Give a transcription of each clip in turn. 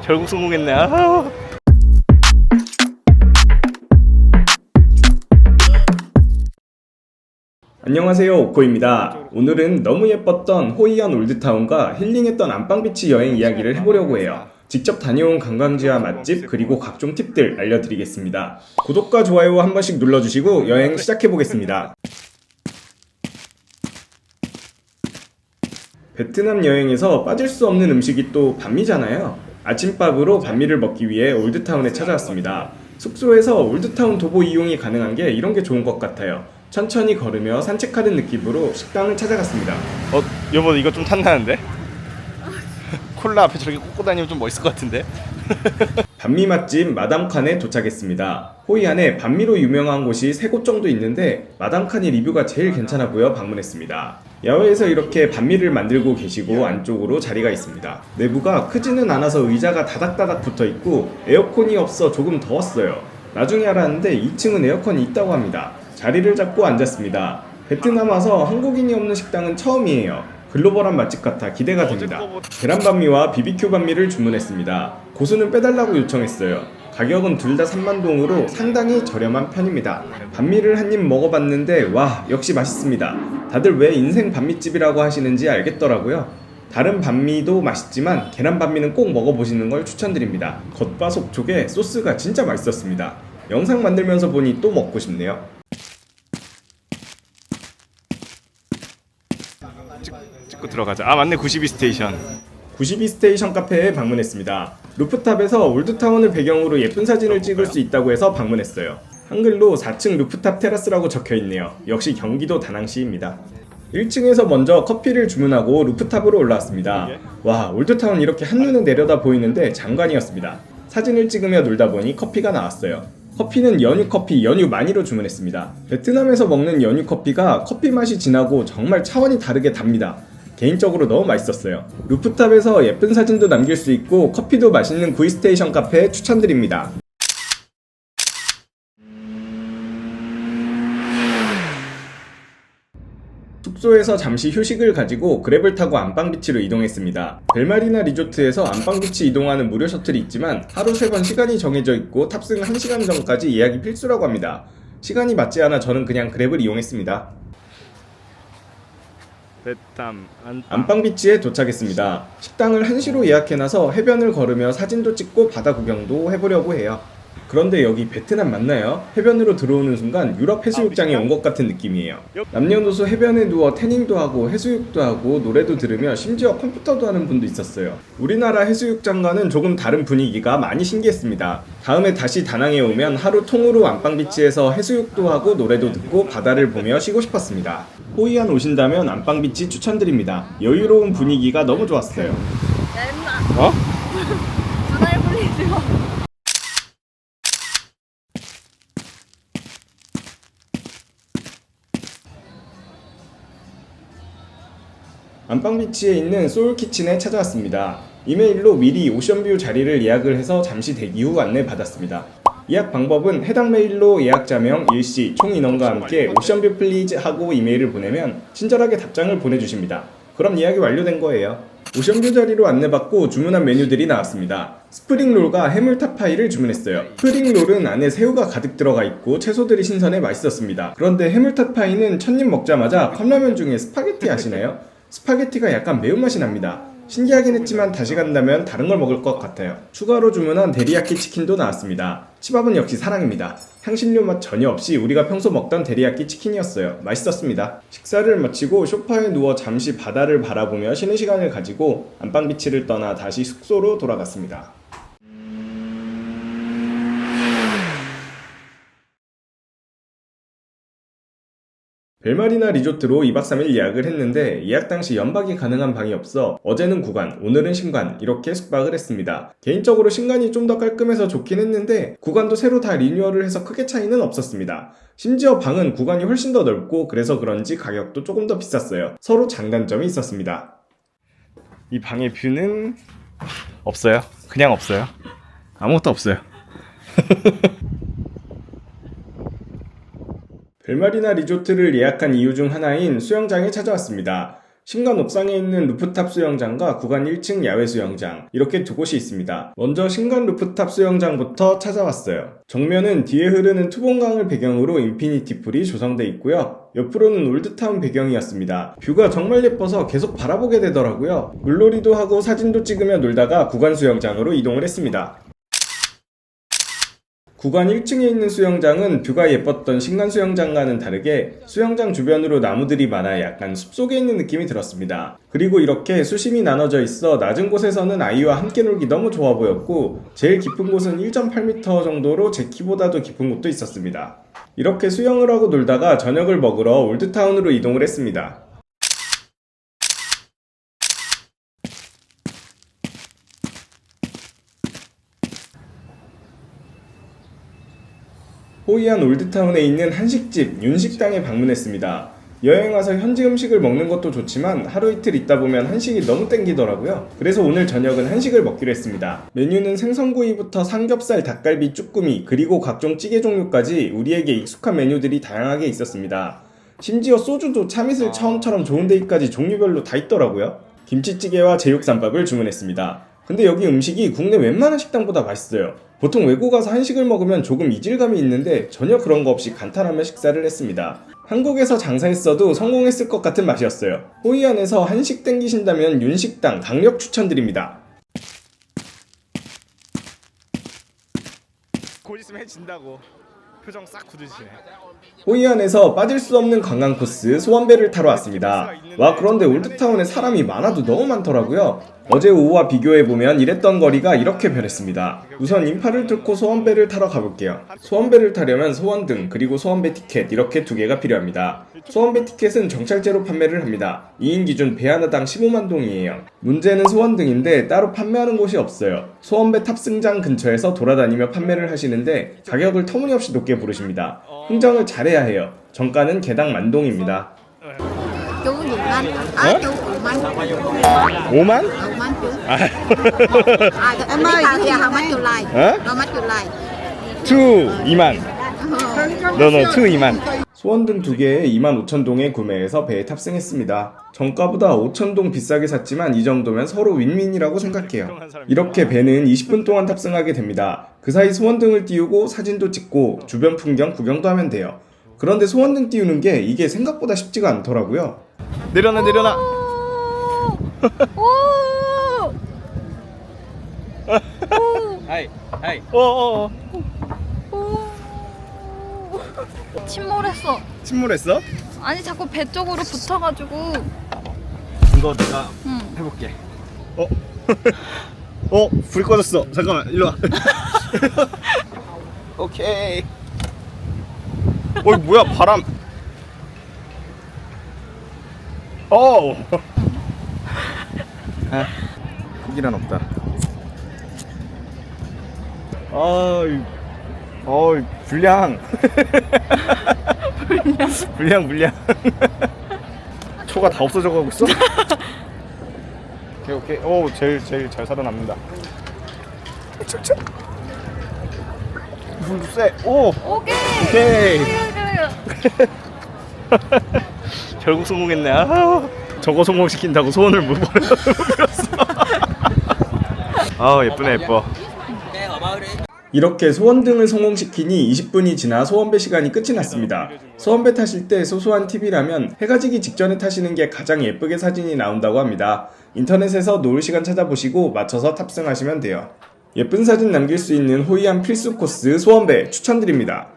결국 성공했네. 아. 안녕하세요, 오코입니다. 오늘은 너무 예뻤던 호이안 올드타운과 힐링했던 안방비치 여행 이야기를 해보려고 해요. 직접 다녀온 관광지와 맛집 그리고 각종 팁들 알려드리겠습니다. 구독과 좋아요 한 번씩 눌러주시고 여행 시작해보겠습니다. 베트남 여행에서 빠질 수 없는 음식이 또 반미잖아요. 아침밥으로 반미를 먹기 위해 올드타운에 찾아왔습니다. 숙소에서 올드타운 도보 이용이 가능한 게 이런 게 좋은 것 같아요. 천천히 걸으며 산책하는 느낌으로 식당을 찾아갔습니다. 여보 이거 좀 탐나는데? 콜라 앞에 저렇게 꽂고 다니면 좀 멋있을 것 같은데? 반미 맛집 마담칸에 도착했습니다. 호이안에 반미로 유명한 곳이 3곳 정도 있는데 마담칸이 리뷰가 제일 괜찮아 보여 방문했습니다. 야외에서 이렇게 반미를 만들고 계시고 안쪽으로 자리가 있습니다. 내부가 크지는 않아서 의자가 다닥다닥 붙어있고 에어컨이 없어 조금 더웠어요. 나중에 알았는데 2층은 에어컨이 있다고 합니다. 자리를 잡고 앉았습니다. 베트남 와서 한국인이 없는 식당은 처음이에요. 글로벌한 맛집 같아 기대가 됩니다. 계란반미와 비비큐 반미를 주문했습니다. 고수는 빼달라고 요청했어요. 가격은 둘 다 3만동으로 상당히 저렴한 편입니다. 반미를 한 입 먹어봤는데 와 역시 맛있습니다. 다들 왜 인생 반미집이라고 하시는지 알겠더라고요. 다른 반미도 맛있지만 계란반미는 꼭 먹어보시는 걸 추천드립니다. 겉바속촉에 소스가 진짜 맛있었습니다. 영상 만들면서 보니 또 먹고 싶네요. 찍고 들어가자. 아 맞네, 92 스테이션. 92 스테이션 카페에 방문했습니다. 루프탑에서 올드타운을 배경으로 예쁜 사진을 찍을 수 있다고 해서 방문했어요. 한글로 4층 루프탑 테라스라고 적혀있네요. 역시 경기도 다낭시입니다. 1층에서 먼저 커피를 주문하고 루프탑으로 올라왔습니다. 와, 올드타운 이렇게 한눈에 내려다 보이는데 장관이었습니다. 사진을 찍으며 놀다 보니 커피가 나왔어요. 커피는 연유 커피, 연유 많이로 주문했습니다. 베트남에서 먹는 연유 커피가 커피 맛이 진하고 정말 차원이 다르게 답니다. 개인적으로 너무 맛있었어요. 루프탑에서 예쁜 사진도 남길 수 있고 커피도 맛있는 구이스테이션 카페 추천드립니다. 숙소에서 잠시 휴식을 가지고 그랩을 타고 안방비치로 이동했습니다. 벨마리나 리조트에서 안방비치 이동하는 무료 셔틀이 있지만 하루 3번 시간이 정해져 있고 탑승 1시간 전까지 예약이 필수라고 합니다. 시간이 맞지 않아 저는 그냥 그랩을 이용했습니다. 베트남 안방비치에 도착했습니다. 식당을 1시로 예약해놔서 해변을 걸으며 사진도 찍고 바다 구경도 해보려고 해요. 그런데 여기 베트남 맞나요? 해변으로 들어오는 순간 유럽 해수욕장에 온 것 같은 느낌이에요. 남녀노소 해변에 누워 태닝도 하고 해수욕도 하고 노래도 들으며 심지어 컴퓨터도 하는 분도 있었어요. 우리나라 해수욕장과는 조금 다른 분위기가 많이 신기했습니다. 다음에 다시 다낭에 오면 하루 통으로 안방비치에서 해수욕도 하고 노래도 듣고 바다를 보며 쉬고 싶었습니다. 호이안 오신다면 안방비치 추천드립니다. 여유로운 분위기가 너무 좋았어요. 어? 바다에 불리지 마. 안방비치에 있는 소울키친에 찾아왔습니다. 이메일로 미리 오션뷰 자리를 예약을 해서 잠시 대기 후 안내 받았습니다. 예약 방법은 해당 메일로 예약자명, 일시, 총 인원과 함께 오션뷰 플리즈 하고 이메일을 보내면 친절하게 답장을 보내주십니다. 그럼 예약이 완료된 거예요. 오션뷰 자리로 안내받고 주문한 메뉴들이 나왔습니다. 스프링롤과 해물탑 파이를 주문했어요. 스프링롤은 안에 새우가 가득 들어가 있고 채소들이 신선해 맛있었습니다. 그런데 해물탑 파이는 첫입 먹자마자 컵라면 중에 스파게티 아시나요? 스파게티가 약간 매운맛이 납니다. 신기하긴 했지만 다시 간다면 다른 걸 먹을 것 같아요. 추가로 주문한 데리야끼 치킨도 나왔습니다. 치밥은 역시 사랑입니다. 향신료 맛 전혀 없이 우리가 평소 먹던 데리야끼 치킨이었어요. 맛있었습니다. 식사를 마치고 소파에 누워 잠시 바다를 바라보며 쉬는 시간을 가지고 안방비치를 떠나 다시 숙소로 돌아갔습니다. 벨마리나 리조트로 2박 3일 예약을 했는데 예약 당시 연박이 가능한 방이 없어 어제는 구간, 오늘은 신관 이렇게 숙박을 했습니다. 개인적으로 신관이 좀 더 깔끔해서 좋긴 했는데 구간도 새로 다 리뉴얼을 해서 크게 차이는 없었습니다. 심지어 방은 구간이 훨씬 더 넓고 그래서 그런지 가격도 조금 더 비쌌어요. 서로 장단점이 있었습니다. 이 방의 뷰는 없어요. 그냥 없어요. 아무것도 없어요. 벨마리나 리조트를 예약한 이유 중 하나인 수영장에 찾아왔습니다. 신관 옥상에 있는 루프탑 수영장과 구간 1층 야외 수영장 이렇게 두 곳이 있습니다. 먼저 신관 루프탑 수영장부터 찾아왔어요. 정면은 뒤에 흐르는 투봉강을 배경으로 인피니티 풀이 조성돼 있고요. 옆으로는 올드타운 배경이었습니다. 뷰가 정말 예뻐서 계속 바라보게 되더라고요. 물놀이도 하고 사진도 찍으며 놀다가 구간 수영장으로 이동을 했습니다. 구간 1층에 있는 수영장은 뷰가 예뻤던 신관 수영장과는 다르게 수영장 주변으로 나무들이 많아 약간 숲속에 있는 느낌이 들었습니다. 그리고 이렇게 수심이 나눠져 있어 낮은 곳에서는 아이와 함께 놀기 너무 좋아 보였고 제일 깊은 곳은 1.8m 정도로 제 키보다도 깊은 곳도 있었습니다. 이렇게 수영을 하고 놀다가 저녁을 먹으러 올드타운으로 이동을 했습니다. 호이안 올드타운에 있는 한식집 윤식당에 방문했습니다. 여행 와서 현지 음식을 먹는 것도 좋지만 하루 이틀 있다 보면 한식이 너무 땡기더라고요. 그래서 오늘 저녁은 한식을 먹기로 했습니다. 메뉴는 생선구이부터 삼겹살, 닭갈비, 쭈꾸미, 그리고 각종 찌개 종류까지 우리에게 익숙한 메뉴들이 다양하게 있었습니다. 심지어 소주도 참이슬 처음처럼 좋은 데이까지 종류별로 다 있더라고요. 김치찌개와 제육쌈밥을 주문했습니다. 근데 여기 음식이 국내 웬만한 식당보다 맛있어요. 보통 외국 가서 한식을 먹으면 조금 이질감이 있는데 전혀 그런 거 없이 간단하며 식사를 했습니다. 한국에서 장사했어도 성공했을 것 같은 맛이었어요. 호이안에서 한식 땡기신다면 윤식당 강력 추천드립니다. 곧 있으면 해진다고 표정 싹 굳으시네. 호이안에서 빠질 수 없는 관광 코스 소원배를 타러 왔습니다. 와, 그런데 올드타운에 사람이 많아도 너무 많더라고요. 어제 오후와 비교해보면 이랬던 거리가 이렇게 변했습니다. 우선 인파를 뚫고 소원배를 타러 가볼게요. 소원배를 타려면 소원등 그리고 소원배 티켓 이렇게 두 개가 필요합니다. 소원배 티켓은 정찰제로 판매를 합니다. 2인 기준 배 하나당 15만 동이에요. 문제는 소원등인데 따로 판매하는 곳이 없어요. 소원배 탑승장 근처에서 돌아다니며 판매를 하시는데 가격을 터무니없이 높게 부르십니다. 흥정을 잘해야 해요. 정가는 개당 10,000동입니다. Chú dùng anh. Chú dùng anh. 5만? 5 chú. 아, Em ơi, how much you like? 어? How much you like? 2만. 너너 2만. 소원등 2개에 25,000동에 구매해서 배에 탑승했습니다. 정가보다 5,000동 비싸게 샀지만 이 정도면 서로 윈윈이라고 생각해요. 이렇게 배는 20분 동안 탑승하게 됩니다. 그 사이 소원등을 띄우고 사진도 찍고 주변 풍경 구경도 하면 돼요. 그런데 소원등 띄우는 게 이게 생각보다 쉽지가 않더라고요. 내려놔. 오! 하이. 오. 침몰했어. 침몰했어? 아니 자꾸 배 쪽으로 붙어가지고. 이거 내가 해볼게. 불 꺼졌어. 잠깐만, 일로 와. 오케이. 뭐야, 바람. 고기란 없다. 불량. 불량. 초가 다 없어져 가고 있어? 오케이. 제일 잘 살아납니다. 불 세. 오케이. 결국 성공했네. 저거 성공시킨다고 소원을 못 버렸어. 예쁘네, 예뻐. 이렇게 소원등을 성공시키니 20분이 지나 소원배 시간이 끝이 났습니다. 소원배 타실 때 소소한 팁이라면 해가 지기 직전에 타시는 게 가장 예쁘게 사진이 나온다고 합니다. 인터넷에서 노을 시간 찾아보시고 맞춰서 탑승하시면 돼요. 예쁜 사진 남길 수 있는 호이안 필수 코스 소원배 추천드립니다.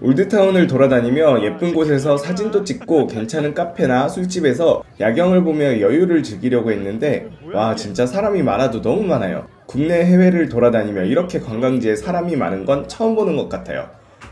올드타운을 돌아다니며 예쁜 곳에서 사진도 찍고 괜찮은 카페나 술집에서 야경을 보며 여유를 즐기려고 했는데 와, 진짜 사람이 많아도 너무 많아요. 국내 해외를 돌아다니며 이렇게 관광지에 사람이 많은 건 처음 보는 것 같아요.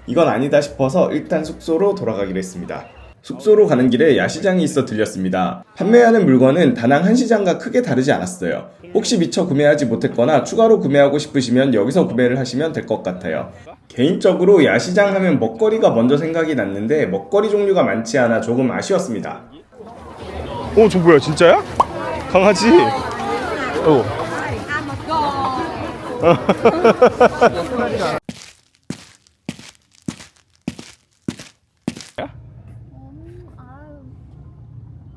이건 아니다 싶어서 일단 숙소로 돌아가기로 했습니다. 숙소로 가는 길에 야시장이 있어 들렸습니다. 판매하는 물건은 다낭 한시장과 크게 다르지 않았어요. 혹시 미처 구매하지 못했거나 추가로 구매하고 싶으시면 여기서 구매를 하시면 될 것 같아요. 개인적으로 야시장 하면 먹거리가 먼저 생각이 났는데 먹거리 종류가 많지 않아 조금 아쉬웠습니다. 저 뭐야, 진짜야? 강아지.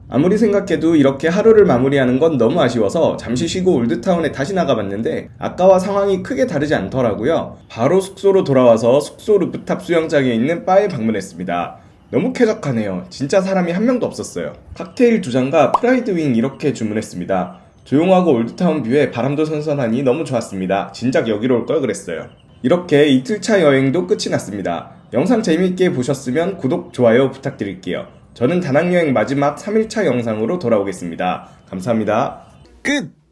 아무리 생각해도 이렇게 하루를 마무리하는 건 너무 아쉬워서 잠시 쉬고 올드타운에 다시 나가봤는데 아까와 상황이 크게 다르지 않더라고요. 바로 숙소로 돌아와서 숙소 루프탑 수영장에 있는 바에 방문했습니다. 너무 쾌적하네요. 진짜 사람이 한 명도 없었어요. 칵테일 2잔과 프라이드 윙 이렇게 주문했습니다. 조용하고 올드타운 뷰에 바람도 선선하니 너무 좋았습니다. 진작 여기로 올 걸 그랬어요. 이렇게 이틀차 여행도 끝이 났습니다. 영상 재미있게 보셨으면 구독, 좋아요 부탁드릴게요. 저는 다낭여행 마지막 3일차 영상으로 돌아오겠습니다. 감사합니다. 끝!